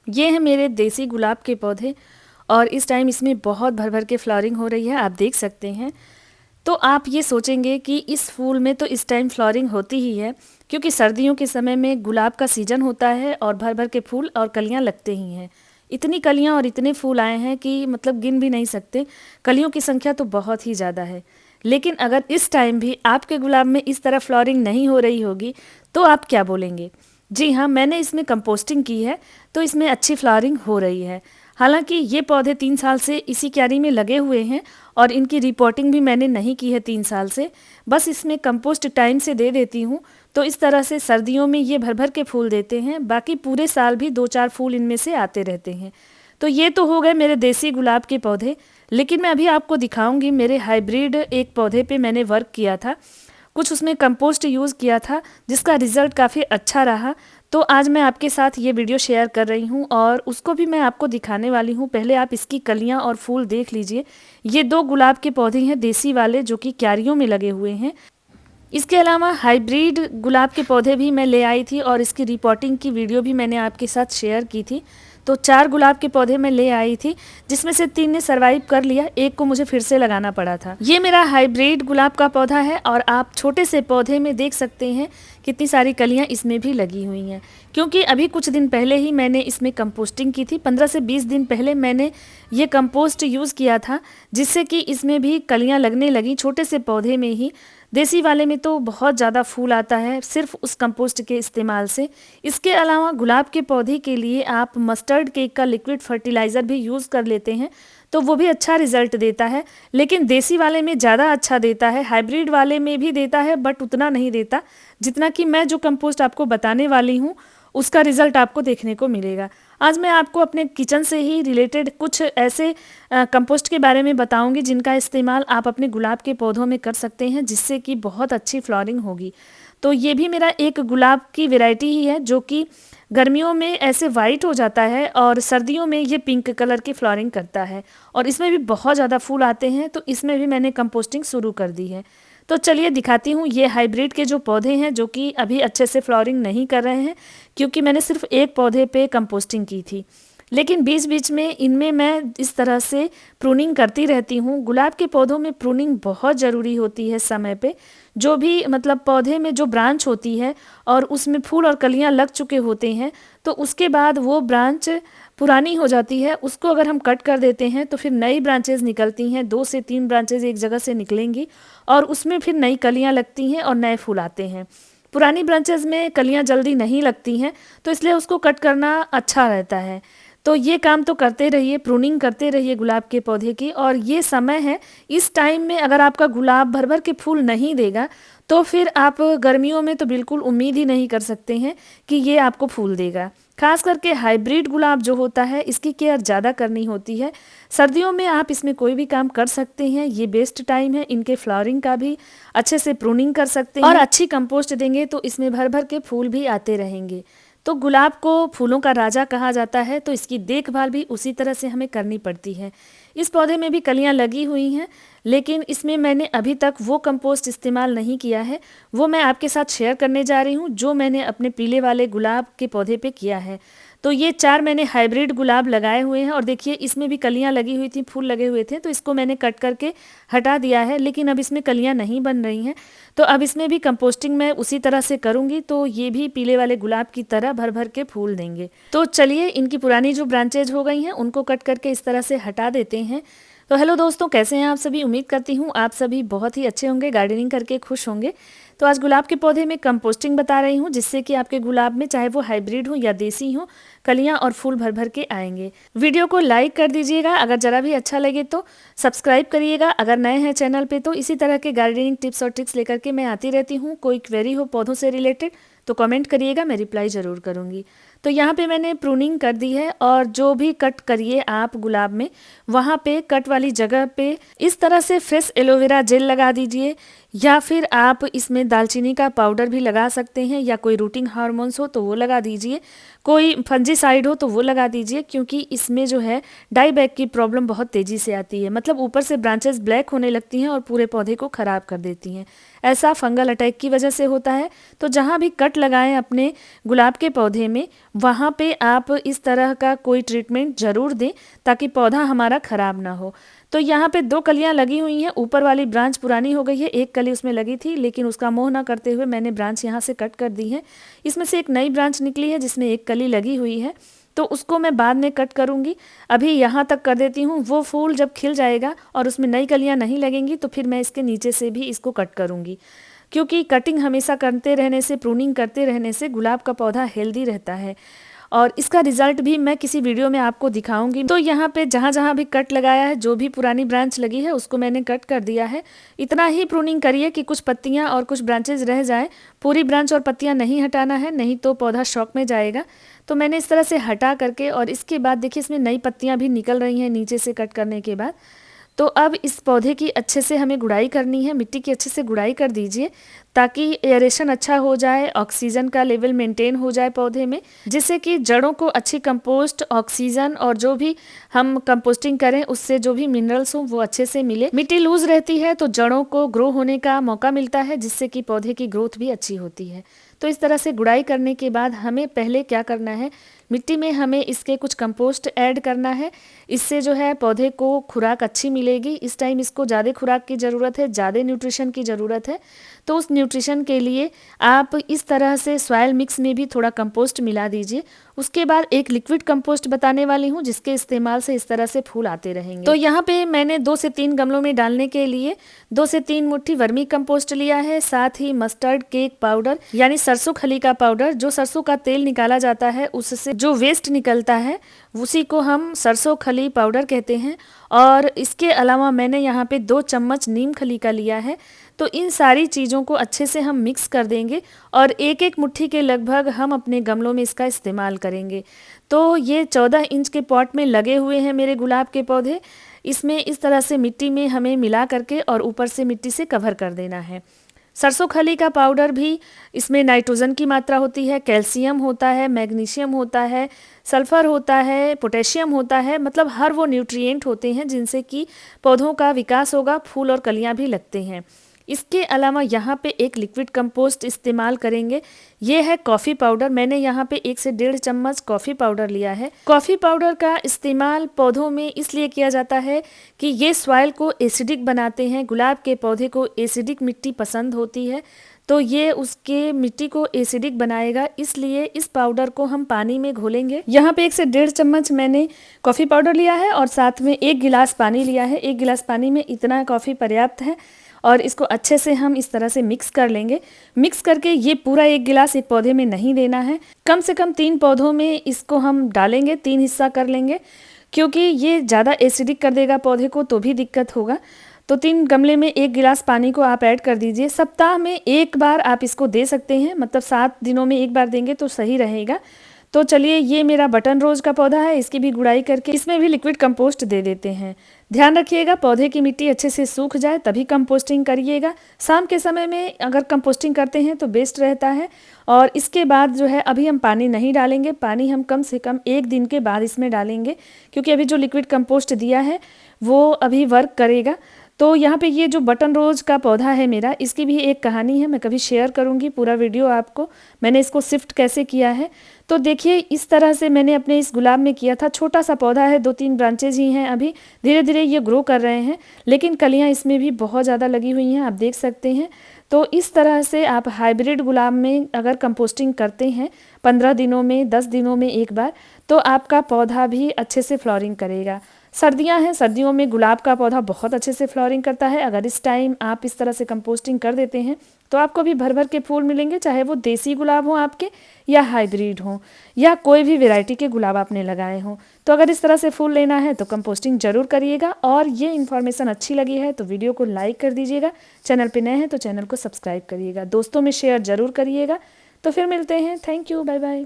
ये है मेरे देसी गुलाब के पौधे और इस टाइम इसमें बहुत भर भर के फ्लावरिंग हो रही है, आप देख सकते हैं। तो आप ये सोचेंगे कि इस फूल में तो इस टाइम फ्लावरिंग होती ही है, क्योंकि सर्दियों के समय में गुलाब का सीजन होता है और भर भर के फूल और कलियां लगते ही हैं। इतनी कलियां और इतने फूल आए हैं कि मतलब गिन भी नहीं सकते। कलियों की संख्या तो बहुत ही ज़्यादा है। लेकिन अगर इस टाइम भी आपके गुलाब में इस तरह फ्लावरिंग नहीं हो रही होगी तो आप क्या बोलेंगे? जी हाँ, मैंने इसमें कंपोस्टिंग की है तो इसमें अच्छी फ्लावरिंग हो रही है। हालांकि ये पौधे 3 साल से इसी क्यारी में लगे हुए हैं और इनकी रिपोर्टिंग भी मैंने नहीं की है 3 साल से। बस इसमें कंपोस्ट टाइम से दे देती हूँ, तो इस तरह से सर्दियों में ये भर भर के फूल देते हैं, बाकी पूरे साल भी 2-4 फूल इनमें से आते रहते हैं। तो ये तो हो गए मेरे देसी गुलाब के पौधे। लेकिन मैं अभी आपको दिखाऊंगी मेरे हाइब्रिड एक पौधे पे मैंने वर्क किया था, कुछ उसमें कंपोस्ट यूज़ किया था जिसका रिज़ल्ट काफ़ी अच्छा रहा। तो आज मैं आपके साथ ये वीडियो शेयर कर रही हूँ और उसको भी मैं आपको दिखाने वाली हूँ। पहले आप इसकी कलियाँ और फूल देख लीजिए। ये 2 गुलाब के पौधे हैं देसी वाले, जो कि क्यारियों में लगे हुए हैं। इसके अलावा हाइब्रिड गुलाब के पौधे भी मैं ले आई थी और इसकी रिपोर्टिंग की वीडियो भी मैंने आपके साथ शेयर की थी। तो 4 गुलाब के पौधे मैं ले आई थी, जिसमें से 3 ने सरवाइव कर लिया, एक को मुझे फिर से लगाना पड़ा था। ये मेरा हाइब्रिड गुलाब का पौधा है और आप छोटे से पौधे में देख सकते हैं कितनी सारी कलियां इसमें भी लगी हुई हैं। क्योंकि अभी कुछ दिन पहले ही मैंने इसमें कंपोस्टिंग की थी, 15 से 20 दिन पहले मैंने ये कंपोस्ट यूज़ किया था, जिससे कि इसमें भी कलियां लगने लगी छोटे से पौधे में ही। देसी वाले में तो बहुत ज़्यादा फूल आता है सिर्फ उस कंपोस्ट के इस्तेमाल से। इसके अलावा गुलाब के पौधे के लिए आप मस्टर्ड केक का लिक्विड फर्टिलाइज़र भी यूज़ कर लेते हैं तो वो भी अच्छा रिजल्ट देता है। लेकिन देसी वाले में ज़्यादा अच्छा देता है, हाइब्रिड वाले में भी देता है बट उतना नहीं देता जितना कि मैं जो कंपोस्ट आपको बताने वाली हूँ उसका रिजल्ट आपको देखने को मिलेगा। आज मैं आपको अपने किचन से ही रिलेटेड कुछ ऐसे कंपोस्ट के बारे में बताऊंगी जिनका इस्तेमाल आप अपने गुलाब के पौधों में कर सकते हैं, जिससे कि बहुत अच्छी फ्लावरिंग होगी। तो ये भी मेरा एक गुलाब की वैरायटी ही है जो कि गर्मियों में ऐसे वाइट हो जाता है और सर्दियों में ये पिंक कलर की फ्लावरिंग करता है और इसमें भी बहुत ज़्यादा फूल आते हैं। तो इसमें भी मैंने कंपोस्टिंग शुरू कर दी है। तो चलिए दिखाती हूँ ये हाइब्रिड के जो पौधे हैं जो कि अभी अच्छे से फ्लावरिंग नहीं कर रहे हैं, क्योंकि मैंने सिर्फ एक पौधे पे कंपोस्टिंग की थी। लेकिन बीच बीच में इनमें मैं इस तरह से प्रूनिंग करती रहती हूँ। गुलाब के पौधों में प्रूनिंग बहुत ज़रूरी होती है समय पे। जो भी मतलब पौधे में जो ब्रांच होती है और उसमें फूल और कलियाँ लग चुके होते हैं, तो उसके बाद वो ब्रांच पुरानी हो जाती है, उसको अगर हम कट कर देते हैं तो फिर नई ब्रांचेज़ निकलती हैं, 2 से 3 ब्रांचेज़ एक जगह से निकलेंगी और उसमें फिर नई कलियाँ लगती हैं और नए फूल आते हैं। पुरानी ब्रांचेज़ में कलियाँ जल्दी नहीं लगती हैं, तो इसलिए उसको कट करना अच्छा रहता है। तो ये काम तो करते रहिए, प्रूनिंग करते रहिए गुलाब के पौधे की। और ये समय है, इस टाइम में अगर आपका गुलाब भर भर के फूल नहीं देगा तो फिर आप गर्मियों में तो बिल्कुल उम्मीद ही नहीं कर सकते हैं कि ये आपको फूल देगा। खास करके हाइब्रिड गुलाब जो होता है इसकी केयर ज़्यादा करनी होती है। सर्दियों में आप इसमें कोई भी काम कर सकते हैं, ये बेस्ट टाइम है। इनके फ्लावरिंग का भी अच्छे से प्रूनिंग कर सकते हैं और अच्छी कंपोस्ट देंगे तो इसमें भर भर के फूल भी आते रहेंगे। तो गुलाब को फूलों का राजा कहा जाता है, तो इसकी देखभाल भी उसी तरह से हमें करनी पड़ती है। इस पौधे में भी कलियां लगी हुई हैं, लेकिन इसमें मैंने अभी तक वो कंपोस्ट इस्तेमाल नहीं किया है। वो मैं आपके साथ शेयर करने जा रही हूँ जो मैंने अपने पीले वाले गुलाब के पौधे पे किया है। तो ये 4 मैंने हाइब्रिड गुलाब लगाए हुए हैं और देखिए इसमें भी कलियां लगी हुई थी, फूल लगे हुए थे, तो इसको मैंने कट करके हटा दिया है। लेकिन अब इसमें कलियां नहीं बन रही हैं, तो अब इसमें भी कंपोस्टिंग मैं उसी तरह से करूँगी, तो ये भी पीले वाले गुलाब की तरह भर भर के फूल देंगे। तो चलिए इनकी पुरानी जो ब्रांचेज हो गई हैं उनको कट करके इस तरह से हटा देते हैं। तो हेलो दोस्तों, कैसे हैं आप सभी? उम्मीद करती हूँ आप सभी बहुत ही अच्छे होंगे, गार्डनिंग करके खुश होंगे। तो आज गुलाब के पौधे में कंपोस्टिंग बता रही हूँ, जिससे कि आपके गुलाब में चाहे वो हाइब्रिड हो या देसी हो, कलियां और फूल भर भर के आएंगे। वीडियो को लाइक कर दीजिएगा, अगर जरा भी अच्छा लगे तो सब्सक्राइब करिएगा। अगर नए हैं चैनल पे तो इसी तरह के गार्डनिंग टिप्स और ट्रिक्स लेकर के मैं आती रहती हूँ। कोई क्वेरी हो पौधों से रिलेटेड तो कमेंट करिएगा, मैं रिप्लाई ज़रूर करूँगी। तो यहाँ पे मैंने प्रूनिंग कर दी है और जो भी कट करिए आप गुलाब में, वहाँ पे कट वाली जगह पे इस तरह से फ्रेश एलोवेरा जेल लगा दीजिए, या फिर आप इसमें दालचीनी का पाउडर भी लगा सकते हैं, या कोई रूटिंग हार्मोन्स हो तो वो लगा दीजिए, कोई फंजीसाइड हो तो वो लगा दीजिए। क्योंकि इसमें जो है डाई बैक की प्रॉब्लम बहुत तेज़ी से आती है, मतलब ऊपर से ब्रांचेस ब्लैक होने लगती हैं और पूरे पौधे को ख़राब कर देती हैं। ऐसा फंगल अटैक की वजह से होता है। तो जहाँ भी कट लगाएं अपने गुलाब के पौधे में, वहाँ पे आप इस तरह का कोई ट्रीटमेंट ज़रूर दें ताकि पौधा हमारा ख़राब ना हो। तो यहाँ पे 2 कलियाँ लगी हुई हैं, ऊपर वाली ब्रांच पुरानी हो गई है, एक कली उसमें लगी थी लेकिन उसका मोह ना करते हुए मैंने ब्रांच यहाँ से कट कर दी है। इसमें से एक नई ब्रांच निकली है जिसमें एक कली लगी हुई है, तो उसको मैं बाद में कट करूँगी। अभी यहाँ तक कर देती हूँ, वो फूल जब खिल जाएगा और उसमें नई कलियाँ नहीं लगेंगी तो फिर मैं इसके नीचे से भी इसको कट करूँगी, क्योंकि कटिंग हमेशा करते रहने से, प्रूनिंग करते रहने से गुलाब का पौधा हेल्दी रहता है और इसका रिजल्ट भी मैं किसी वीडियो में आपको दिखाऊंगी। तो यहाँ पे जहाँ जहाँ भी कट लगाया है, जो भी पुरानी ब्रांच लगी है उसको मैंने कट कर दिया है। इतना ही प्रूनिंग करिए कि कुछ पत्तियाँ और कुछ ब्रांचेज रह जाए, पूरी ब्रांच और पत्तियाँ नहीं हटाना है, नहीं तो पौधा शॉक में जाएगा। तो मैंने इस तरह से हटा करके, और इसके बाद देखिए इसमें नई पत्तियाँ भी निकल रही हैं नीचे से कट करने के बाद। तो अब इस पौधे की अच्छे से हमें गुड़ाई करनी है, मिट्टी की अच्छे से गुड़ाई कर दीजिए ताकि एयरेशन अच्छा हो जाए, ऑक्सीजन का लेवल मेंटेन हो जाए पौधे में, जिससे कि जड़ों को अच्छी कंपोस्ट, ऑक्सीजन और जो भी हम कंपोस्टिंग करें उससे जो भी मिनरल्स हों वो अच्छे से मिले। मिट्टी लूज रहती है तो जड़ों को ग्रो होने का मौका मिलता है, जिससे कि पौधे की ग्रोथ भी अच्छी होती है। तो इस तरह से गुड़ाई करने के बाद हमें पहले क्या करना है, मिट्टी में हमें इसके कुछ कंपोस्ट ऐड करना है। इससे जो है पौधे को खुराक अच्छी मिलेगी। इस टाइम इसको ज़्यादा खुराक की ज़रूरत है, ज़्यादा न्यूट्रिशन की ज़रूरत है। तो उस न्यूट्रिशन के लिए आप इस तरह से सॉइल मिक्स में भी थोड़ा कंपोस्ट मिला दीजिए। उसके बाद एक लिक्विड कंपोस्ट बताने वाली हूँ जिसके इस्तेमाल से इस तरह से फूल आते रहेंगे। तो यहाँ पे मैंने 2 से 3 गमलों में डालने के लिए 2 से 3 मुट्ठी वर्मी कंपोस्ट लिया है, साथ ही मस्टर्ड केक पाउडर यानी सरसों खली का पाउडर। जो सरसों का तेल निकाला जाता है उससे जो वेस्ट निकलता है उसी को हम सरसों खली पाउडर कहते हैं। और इसके अलावा मैंने यहाँ पे 2 चम्मच नीम खली का लिया है। तो इन सारी चीज़ों को अच्छे से हम मिक्स कर देंगे और एक एक मुट्ठी के लगभग हम अपने गमलों में इसका इस्तेमाल करेंगे। तो ये 14 इंच के पॉट में लगे हुए हैं मेरे गुलाब के पौधे। इसमें इस तरह से मिट्टी में हमें मिला करके और ऊपर से मिट्टी से कवर कर देना है। सरसों खली का पाउडर भी, इसमें नाइट्रोजन की मात्रा होती है, कैल्शियम होता है, मैग्नीशियम होता है, सल्फर होता है, पोटेशियम होता है, मतलब हर वो न्यूट्रिएंट होते हैं जिनसे कि पौधों का विकास होगा, फूल और कलियां भी लगते हैं। इसके अलावा यहाँ पे एक लिक्विड कंपोस्ट इस्तेमाल करेंगे। ये है कॉफ़ी पाउडर। मैंने यहाँ पे 1 से 1.5 चम्मच कॉफ़ी पाउडर लिया है। कॉफ़ी पाउडर का इस्तेमाल पौधों में इसलिए किया जाता है कि ये सॉइल को एसिडिक बनाते हैं। गुलाब के पौधे को एसिडिक मिट्टी पसंद होती है, तो ये उसके मिट्टी को एसिडिक बनाएगा, इसलिए इस पाउडर को हम पानी में घोलेंगे। यहाँ पे 1 से 1.5 चम्मच मैंने कॉफ़ी पाउडर लिया है और साथ में 1 गिलास पानी लिया है। 1 गिलास पानी में इतना कॉफ़ी पर्याप्त है और इसको अच्छे से हम इस तरह से मिक्स कर लेंगे। मिक्स करके ये पूरा 1 गिलास एक पौधे में नहीं देना है, कम से कम 3 पौधों में इसको हम डालेंगे, 3 हिस्सा कर लेंगे, क्योंकि ये ज़्यादा एसिडिक कर देगा पौधे को तो भी दिक्कत होगा। तो 3 गमले में 1 गिलास पानी को आप ऐड कर दीजिए। सप्ताह में 1 बार आप इसको दे सकते हैं, मतलब 7 दिनों में 1 बार देंगे तो सही रहेगा। तो चलिए, ये मेरा बटन रोज का पौधा है, इसकी भी गुड़ाई करके इसमें भी लिक्विड कंपोस्ट दे देते हैं। ध्यान रखिएगा पौधे की मिट्टी अच्छे से सूख जाए तभी कंपोस्टिंग करिएगा। शाम के समय में अगर कंपोस्टिंग करते हैं तो बेस्ट रहता है। और इसके बाद जो है अभी हम पानी नहीं डालेंगे, पानी हम कम से कम 1 दिन के बाद इसमें डालेंगे, क्योंकि अभी जो लिक्विड कंपोस्ट दिया है वो अभी वर्क करेगा। तो यहाँ पे ये जो बटन रोज का पौधा है मेरा, इसकी भी एक कहानी है, मैं कभी शेयर करूँगी पूरा वीडियो आपको, मैंने इसको शिफ्ट कैसे किया है। तो देखिए इस तरह से मैंने अपने इस गुलाब में किया था। छोटा सा पौधा है, 2-3 ब्रांचेज ही हैं, अभी धीरे धीरे ये ग्रो कर रहे हैं, लेकिन कलियाँ इसमें भी बहुत ज़्यादा लगी हुई हैं, आप देख सकते हैं। तो इस तरह से आप हाइब्रिड गुलाब में अगर कंपोस्टिंग करते हैं 15 दिनों में, 10 दिनों में 1 बार, तो आपका पौधा भी अच्छे से फ्लॉरिंग करेगा। सर्दियां हैं, सर्दियों में गुलाब का पौधा बहुत अच्छे से फ्लॉरिंग करता है। अगर इस टाइम आप इस तरह से कंपोस्टिंग कर देते हैं तो आपको भी भर भर के फूल मिलेंगे, चाहे वो देसी गुलाब हो आपके या हाइब्रिड हो या कोई भी वैरायटी के गुलाब आपने लगाए हों। तो अगर इस तरह से फूल लेना है तो कंपोस्टिंग जरूर करिएगा। और ये इन्फॉर्मेशन अच्छी लगी है तो वीडियो को लाइक कर दीजिएगा, चैनल पर नए हैं तो चैनल को सब्सक्राइब करिएगा, दोस्तों में शेयर जरूर करिएगा। तो फिर मिलते हैं, थैंक यू, बाय बाय।